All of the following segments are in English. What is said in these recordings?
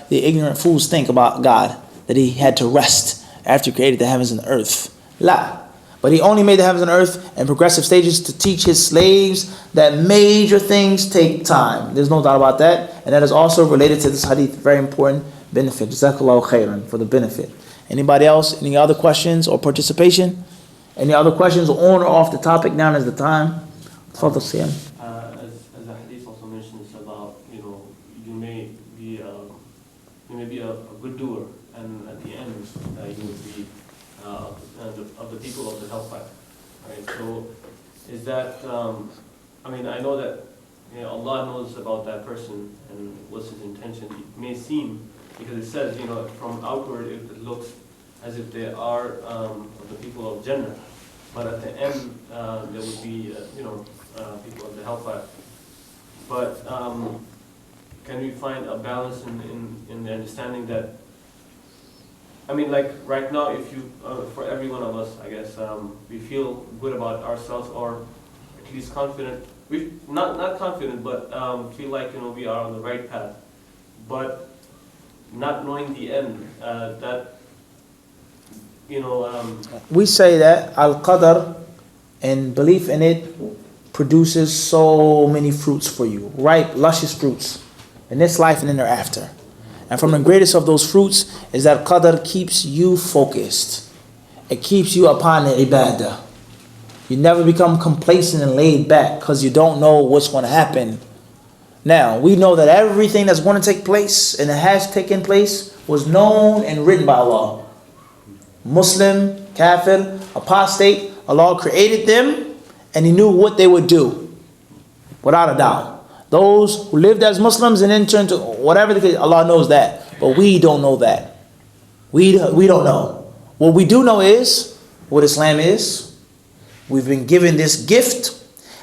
the ignorant fools think about God, that he had to rest after he created the heavens and the earth. La. But he only made the heavens and earth in progressive stages to teach his slaves that major things take time. There's no doubt about that. And that is also related to this hadith. Very important benefit. Jazakallahu khairan, for the benefit. Anybody else? Any other questions or participation? Any other questions on or off the topic? Now is the time. Further Siyam. As the hadith also mentions about, you may be a good doer, and at the end you will be of the people of the hellfire, right? So is that I know that Allah knows about that person and what's his intention. It may seem, because it says from outward it looks as if they are of the people of Jannah, but at the end there would be people of the hellfire. But can we find a balance in the understanding that, like right now, if you, for every one of us, I guess, we feel good about ourselves, or at least confident. We not confident, but feel like we are on the right path, but not knowing the end. We say that al-qadr and belief in it produces so many fruits for you, ripe, luscious fruits in this life and in thereafter. And from the greatest of those fruits is that qadr keeps you focused. It keeps you upon the ibadah. You never become complacent and laid back because you don't know what's going to happen. Now, we know that everything that's going to take place and it has taken place was known and written by Allah. Muslim, kafir, apostate, Allah created them and He knew what they would do. Without a doubt. Those who lived as Muslims and then turned to whatever the case, Allah knows that. But we don't know that. We don't know. What we do know is what Islam is. We've been given this gift,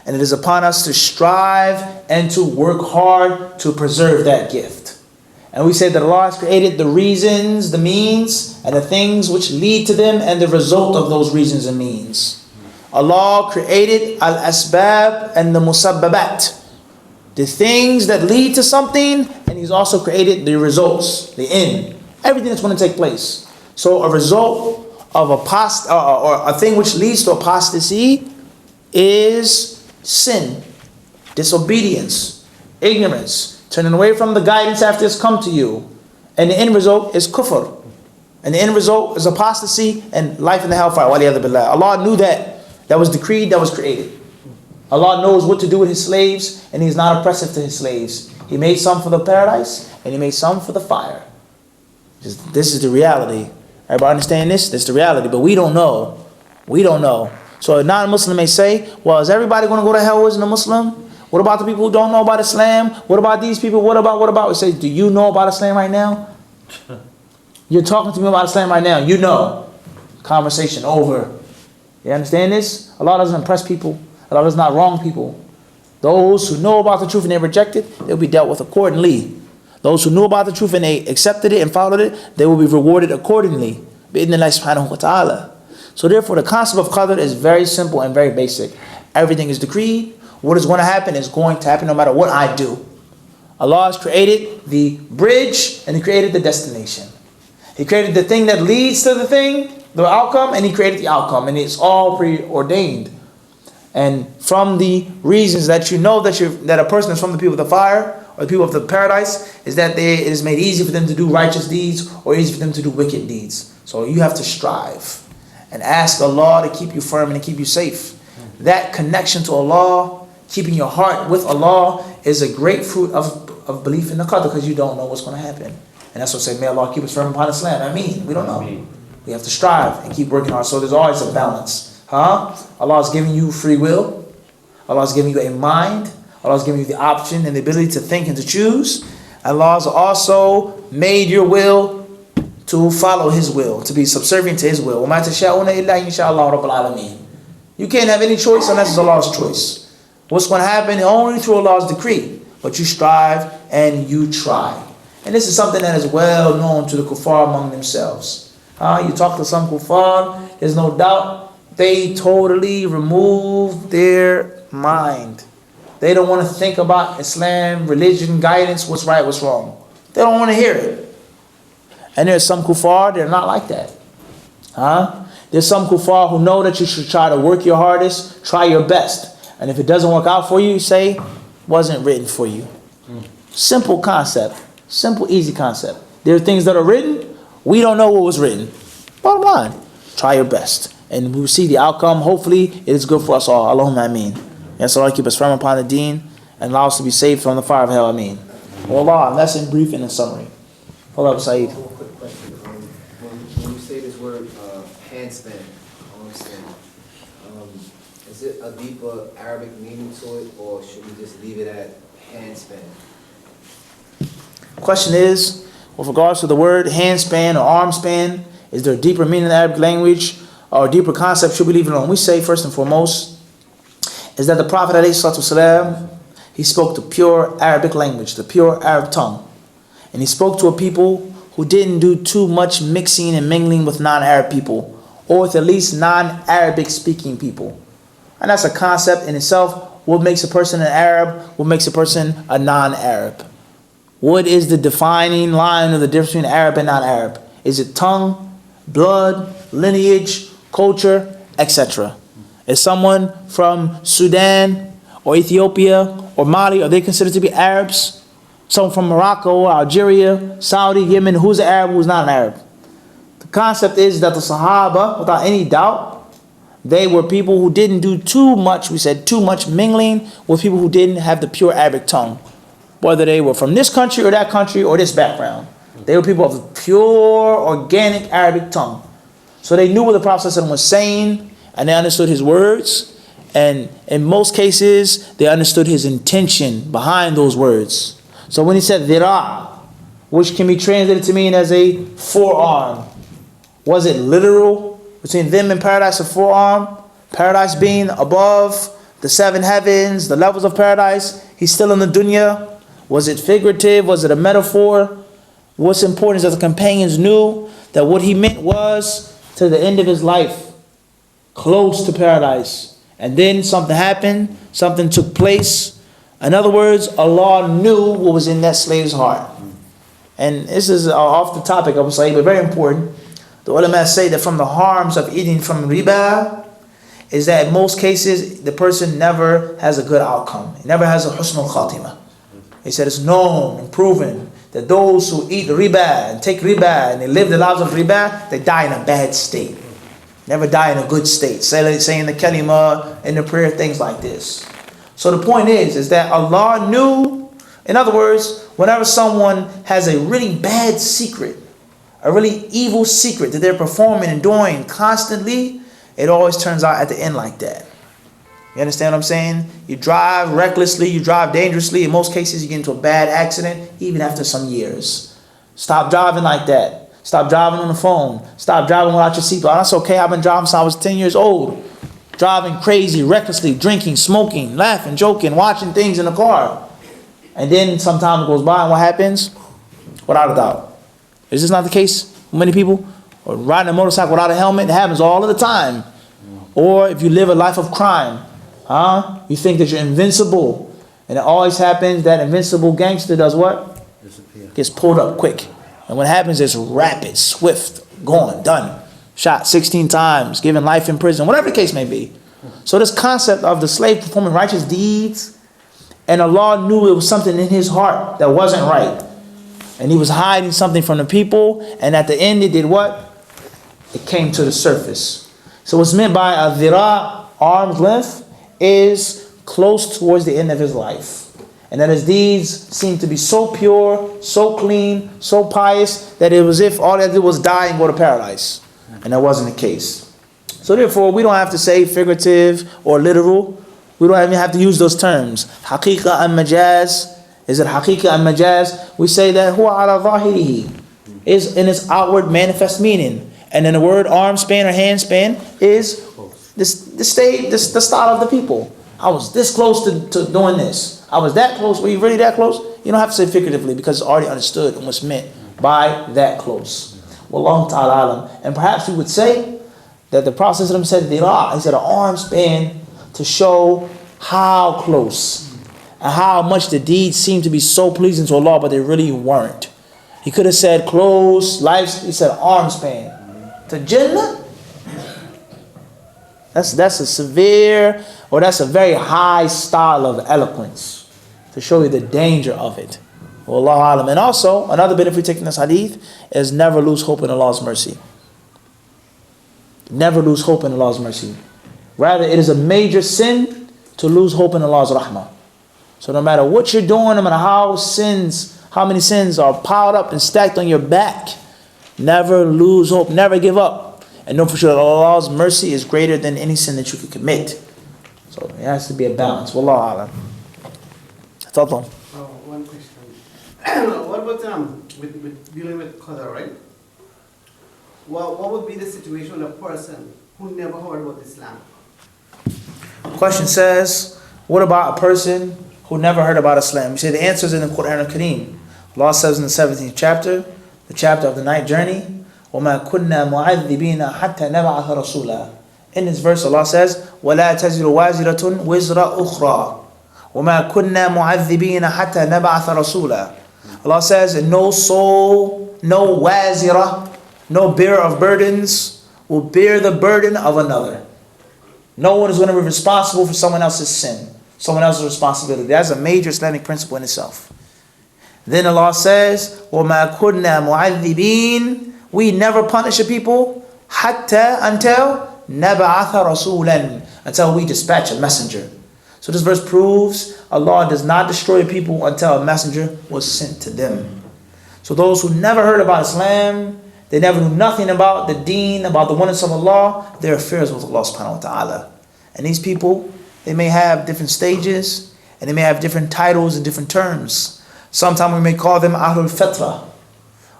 and it is upon us to strive and to work hard to preserve that gift. And we say that Allah has created the reasons, the means, and the things which lead to them, and the result of those reasons and means. Allah created al-asbab and the musabbabat, the things that lead to something, and He's also created the results, the end, everything that's going to take place. So a result of or a thing which leads to apostasy is sin, disobedience, ignorance, turning away from the guidance after it's come to you. And the end result is kufr. And the end result is apostasy and life in the hellfire. Allah knew that. That was decreed, that was created. Allah knows what to do with His slaves, and He's not oppressive to His slaves. He made some for the paradise, and He made some for the fire. This is the reality. Everybody understand this? This is the reality, but we don't know. We don't know. So a non-Muslim may say, well, is everybody going to go to hell who isn't a Muslim? What about the people who don't know about Islam? What about these people? What about? We say, do you know about Islam right now? You're talking to me about Islam right now. You know. Conversation over. You understand this? Allah doesn't impress people. Allah does not wrong people. Those who know about the truth and they reject it, they'll be dealt with accordingly. Those who knew about the truth and they accepted it and followed it, they will be rewarded accordingly. Bi-idhnillahi subhanahu wa ta'ala. So therefore, the concept of qadr is very simple and very basic. Everything is decreed. What is going to happen is going to happen no matter what I do. Allah has created the bridge and He created the destination. He created the thing that leads to the thing, the outcome, and He created the outcome. And it's all preordained. And from the reasons that you know that a person is from the people of the fire or the people of the paradise is that it is made easy for them to do righteous deeds or easy for them to do wicked deeds. So you have to strive and ask Allah to keep you firm and to keep you safe. That connection to Allah, keeping your heart with Allah, is a great fruit of belief in the qadr, because you don't know what's going to happen. And that's what I say, may Allah keep us firm upon Islam. We don't know. We have to strive and keep working hard. So there's always a balance. Allah is giving you free will. Allah is giving you a mind. Allah is giving you the option and the ability to think and to choose. Allah has also made your will to follow His will, to be subservient to His will. وَمَا تَشَاءُونَ إِلَّا إِنْ شَاءَ اللَّهُ رَبُّ الْعَالَمِينَ. You can't have any choice unless it's Allah's choice. What's going to happen only through Allah's decree. But you strive and you try. And this is something that is well known to the kuffar among themselves. You talk to some kuffar, there's no doubt they totally remove their mind. They don't want to think about Islam, religion, guidance, what's right, what's wrong. They don't want to hear it. And there's some kuffar, they're not like that. There's some kuffar who know that you should try to work your hardest, try your best. And if it doesn't work out for you, you say, wasn't written for you. Simple concept. Simple, easy concept. There are things that are written, we don't know what was written. Bottom line, try your best. And we will see the outcome. Hopefully, it is good for us all. Allahumma ameen. Yes, Allah keep us firm upon the deen and allow us to be saved from the fire of hell. Ameen. Wallah, that's in brief and in summary. Hold up, Saeed. One quick question. When you say this word handstand, is it a deeper Arabic meaning to it, or should we just leave it at handspan? Question is, with regards to the word handspan or arm span, is there a deeper meaning in the Arabic language or a deeper concept? Should we leave it alone? We say, first and foremost, is that the Prophet ﷺ, he spoke the pure Arabic language, the pure Arab tongue. And he spoke to a people who didn't do too much mixing and mingling with non-Arab people, or with at least non-Arabic speaking people. And that's a concept in itself. What makes a person an Arab? What makes a person a non-Arab? What is the defining line of the difference between Arab and non-Arab? Is it tongue, blood, lineage, culture, etc.? Is someone from Sudan or Ethiopia or Mali, are they considered to be Arabs? Someone from Morocco, Algeria, Saudi, Yemen, who's an Arab, who's not an Arab? The concept is that the Sahaba, without any doubt, they were people who didn't do too much, we said too much mingling with people who didn't have the pure Arabic tongue. Whether they were from this country or that country or this background. They were people of the pure, organic Arabic tongue. So they knew what the Prophet ﷺ was saying, and they understood his words. And in most cases, they understood his intention behind those words. So when he said dhira', which can be translated to mean as a forearm, was it literal? Between them and paradise, a forearm, paradise being above the seven heavens, the levels of paradise, he's still in the dunya. Was it figurative? Was it a metaphor? What's important is that the companions knew that what he meant was to the end of his life, close to paradise. And then something happened, something took place. In other words, Allah knew what was in that slave's heart. And this is off the topic, I would say, but very important. The ulama say that from the harms of eating from riba is that in most cases, the person never has a good outcome. He never has a husnul khatimah. He said it's known and proven that those who eat riba and take riba and they live the lives of riba, they die in a bad state. Never die in a good state. Saying the kalima in the prayer, things like this. So the point is that Allah knew, in other words, whenever someone has a really bad secret, a really evil secret that they're performing and doing constantly, it always turns out at the end like that. You understand what I'm saying? You drive recklessly, you drive dangerously. In most cases, you get into a bad accident, even after some years. Stop driving like that. Stop driving on the phone. Stop driving without your seatbelt. That's okay. I've been driving since I was 10 years old. Driving crazy, recklessly, drinking, smoking, laughing, joking, watching things in the car. And then some time goes by and what happens? Without a doubt. Is this not the case with many people? Or riding a motorcycle without a helmet? It happens all of the time. Or if you live a life of crime, you think that you're invincible. And it always happens that invincible gangster does what? Disappear. Gets pulled up quick. And what happens is rapid, swift, gone, done. Shot 16 times, given life in prison, whatever the case may be. So this concept of the slave performing righteous deeds, and Allah knew it was something in his heart that wasn't right. And he was hiding something from the people, and at the end it did what? It came to the surface. So what's meant by a dhira', arm's length, is close towards the end of his life. And that his deeds seemed to be so pure, so clean, so pious, that it was if all they did was die and go to paradise. And that wasn't the case. So therefore, we don't have to say figurative or literal. We don't even have to use those terms. Haqiqa and majaz. Is it haqiqa and majaz? We say that huwa ala zahirihi is in its outward manifest meaning. And then the word arm span or hand span is the style of the people. I was this close to doing this. I was that close. Were you really that close? You don't have to say figuratively because it's already understood and what's meant by that close. Wallahu ta'ala alam. And perhaps we would say that the Prophet said dhira', he said an arm span to show how close and how much the deeds seemed to be so pleasing to Allah, but they really weren't. He could have said clothes, life. He said arm span. To Jannah? That's a severe, or that's a very high style of eloquence to show you the danger of it. Wallahu alam. And also, another benefit we take from this hadith is never lose hope in Allah's mercy. Never lose hope in Allah's mercy. Rather, it is a major sin to lose hope in Allah's rahmah. So no matter what you're doing, no matter how many sins are piled up and stacked on your back, never lose hope, never give up. And know for sure that Allah's mercy is greater than any sin that you could commit. So it has to be a balance. Wallahu alam. Tafadhal. One question. What about with dealing with qadar, right? What would be the situation of a person who never heard about Islam? Question says, what about a person who never heard about Islam? We say the answer is in the Quran al-Kareem. Allah says in the 17th chapter, the chapter of the night journey, وَمَا كُنَّا مُعَذِّبِينَ حَتَّى نَبْعَثَ رَسُولًا. In this verse Allah says, وَلَا تَزِرُ وَازِرَةٌ وِزْرَ أُخْرَى وَمَا كُنَّا مُعَذِّبِينَ حَتَّى نَبْعَثَ رَسُولًا. Allah says, and no soul, no wazira, no bearer of burdens will bear the burden of another. No one is going to be responsible for someone else's sin, someone else's responsibility. That's a major Islamic principle in itself. Then Allah says, وَمَا كُنَّا مُعَذِّبِينَ. We never punish a people until نَبْعَثَ رَسُولًا, until we dispatch a messenger. So this verse proves Allah does not destroy people until a messenger was sent to them. So those who never heard about Islam, they never knew nothing about the deen, about the oneness of Allah, their affairs with Allah subhanahu wa ta'ala. And these people, they may have different stages, and they may have different titles and different terms. Sometimes we may call them Ahlul Fitra,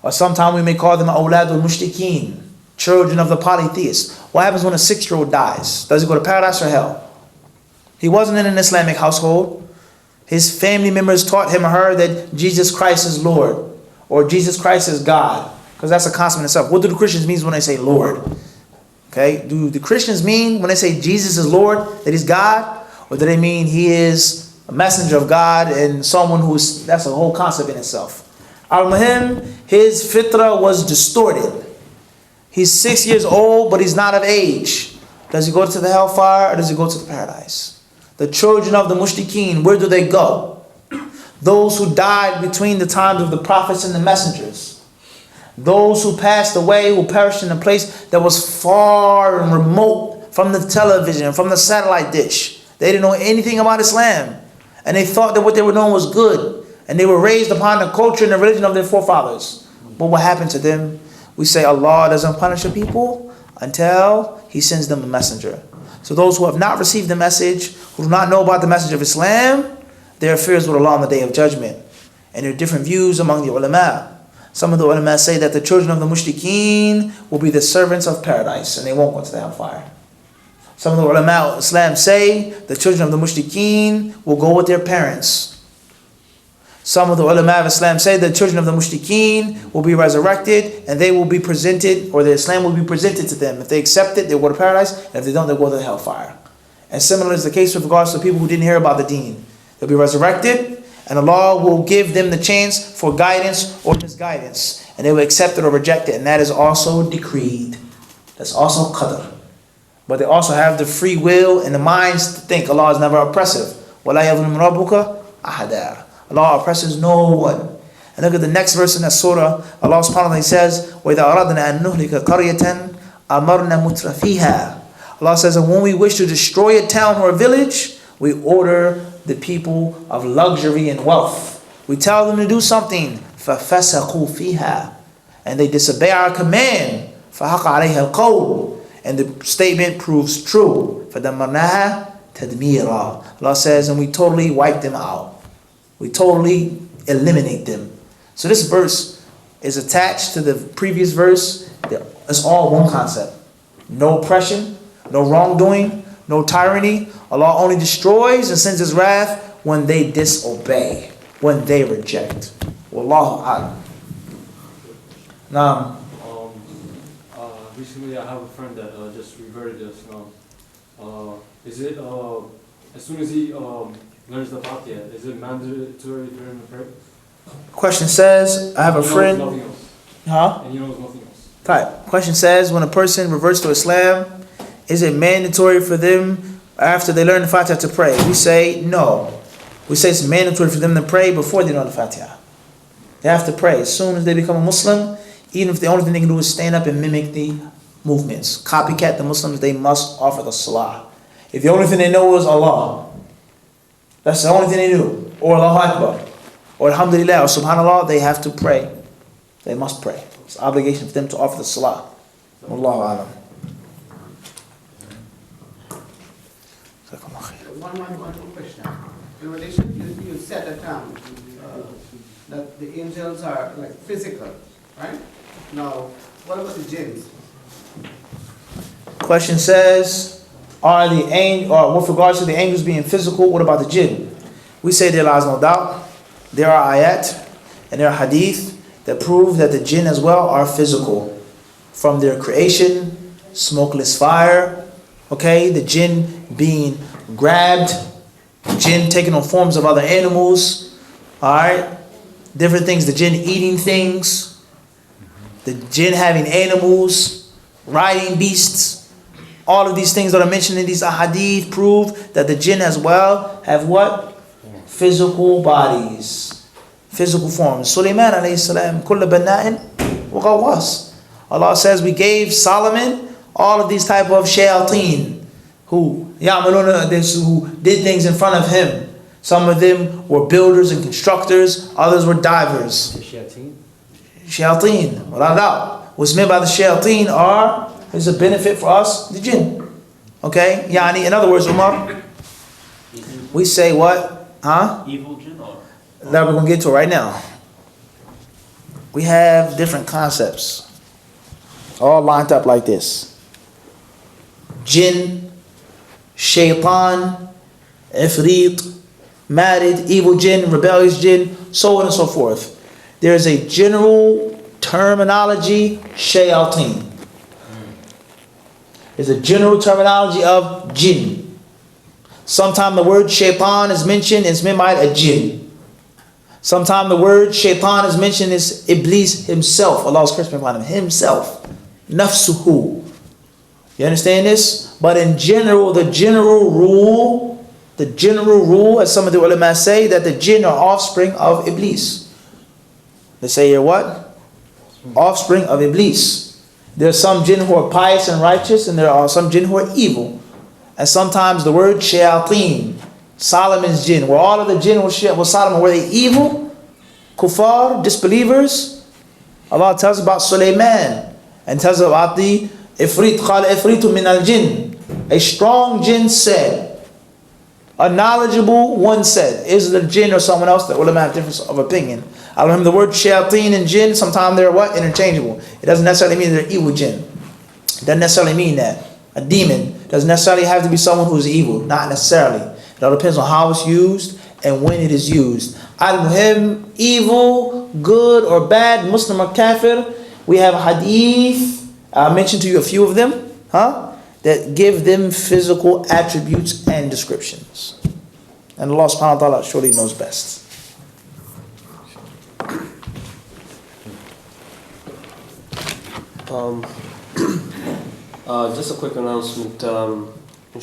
or sometimes we may call them Awladul Mushrikeen, children of the polytheists. What happens when a 6-year-old dies? Does he go to paradise or hell? He wasn't in an Islamic household. His family members taught him or her that Jesus Christ is Lord, or Jesus Christ is God, because that's a concept in itself. What do the Christians mean when they say Lord? Okay, do the Christians mean when they say Jesus is Lord that he's God, or do they mean he is a messenger of God and someone who's, that's a whole concept in itself. Al-Muhim, his fitra was distorted. He's 6 years old, but he's not of age. Does he go to the hellfire or does he go to the paradise? The children of the mushrikeen, where do they go? Those who died between the times of the prophets and the messengers. Those who passed away, who perished in a place that was far and remote from the television, from the satellite dish. They didn't know anything about Islam. And they thought that what they were doing was good. And they were raised upon the culture and the religion of their forefathers. But what happened to them? We say Allah doesn't punish the people until He sends them a messenger. So those who have not received the message, who do not know about the message of Islam, their affairs with Allah on the Day of Judgment. And there are different views among the ulama. Some of the ulama say that the children of the mushrikeen will be the servants of paradise and they won't go to the hellfire. Some of the ulama of Islam say the children of the mushrikeen will go with their parents. Some of the ulama of Islam say the children of the mushrikeen will be resurrected and they will be presented, or the Islam will be presented to them. If they accept it, they'll go to paradise, and if they don't, they'll go to the hellfire. And similar is the case with regards to people who didn't hear about the deen. They'll be resurrected, and Allah will give them the chance for guidance or misguidance, and they will accept it or reject it, and that is also decreed. That's also qadr. But they also have the free will and the minds to think Allah is never oppressive. وَلَا يَظْلِمُ رَبُّكَ أَحَدًا. Allah oppresses no one. And look at the next verse in that surah. Allah subhanahu wa ta'ala says, وَإِذَا أَرَادْنَا أَن نُهْلِكَ قَرْيَةً أَمَرْنَا مُتْرَفِيهَا. Allah says that when we wish to destroy a town or a village, we order the people of luxury and wealth. We tell them to do something. فَفَسَقُوا فِيهَا. And they disobey our command. فَحَقَ عَلَيْهَا الْقَوْلُ. And the statement proves true. فَدَمَّرْنَاهَا تَدْمِيرًا. Allah says, and we totally wipe them out. We totally eliminate them. So this verse is attached to the previous verse. It's all one concept. No oppression, no wrongdoing, no tyranny. Allah only destroys and sends His wrath when they disobey, when they reject. Wallahu a'lam. Now, recently I have a friend that just reverted to Islam. Is it, as soon as he learns the Fatiha, is it mandatory for him to pray? Question says, I have a friend. Nothing else. Huh? And he knows nothing else. Type. Question says, when a person reverts to Islam, is it mandatory for them after they learn the Fatiha to pray? We say no. We say it's mandatory for them to pray before they learn the Fatiha. They have to pray as soon as they become a Muslim, even if the only thing they can do is stand up and mimic the movements. Copycat the Muslims, they must offer the Salah. If the only thing they know is Allah, that's the only thing they do, or Allahu Akbar, or Alhamdulillah, or Subhanallah, they have to pray. They must pray. It's an obligation for them to offer the Salah. Wallahu alam. One question. In relation, you said that the angels are like physical, right? Now, what about the jinns? Question says, are the or with regards to the angels being physical, what about the jinn? We say there lies no doubt. There are ayat and there are hadith that prove that the jinn as well are physical. From their creation, smokeless fire, okay, the jinn being grabbed, jinn taking on forms of other animals, alright, different things, the jinn eating things, the jinn having animals, riding beasts. All of these things that are mentioned in these ahadith prove that the jinn as well have what? Physical bodies, physical forms. Sulaiman alayhi salam, kulla banna'in wa ghawwas. Allah says we gave Solomon all of these type of shayateen who did things in front of him. Some of them were builders and constructors, others were divers. Shayateen, without doubt. What's meant by the shayateen is a benefit for us, the jinn. Okay? Yani, in other words, Umar, we say what? Evil jinn or? That we're going to get to right now. We have different concepts. All lined up like this. Jinn, shaitan, ifrit, married, evil jinn, rebellious jinn, so on and so forth. There's a general terminology, shayateen. There's a general terminology of jinn. Sometimes the word shaitan is mentioned, it's meant by a jinn. Sometimes the word shaitan is mentioned as Iblis himself. Allah's curse upon him, himself. Nafsuhu. You understand this? But in general, the general rule, as some of the ulama say, that the jinn are offspring of Iblis. They say you're what? Offspring of Iblis. There are some jinn who are pious and righteous, and there are some jinn who are evil. And sometimes the word shayateen, Solomon's jinn, were all of the jinn with Solomon, were they evil? Kuffar, disbelievers? Allah tells about Sulaiman and tells about the ifrit, qala ifritu min al-jinn. A strong jinn said. A knowledgeable one said. Is it a jinn or someone else? The ulama have difference of opinion. The word shayateen and jinn, sometimes they're what? Interchangeable. It doesn't necessarily mean they're evil jinn. It doesn't necessarily mean that. A demon doesn't necessarily have to be someone who's evil. Not necessarily. It all depends on how it's used and when it is used. Al-Muhim, evil, good or bad, Muslim or kafir. We have hadith. I mentioned to you a few of them. That give them physical attributes and descriptions. And Allah subhanahu wa ta'ala surely knows best. Just a quick announcement.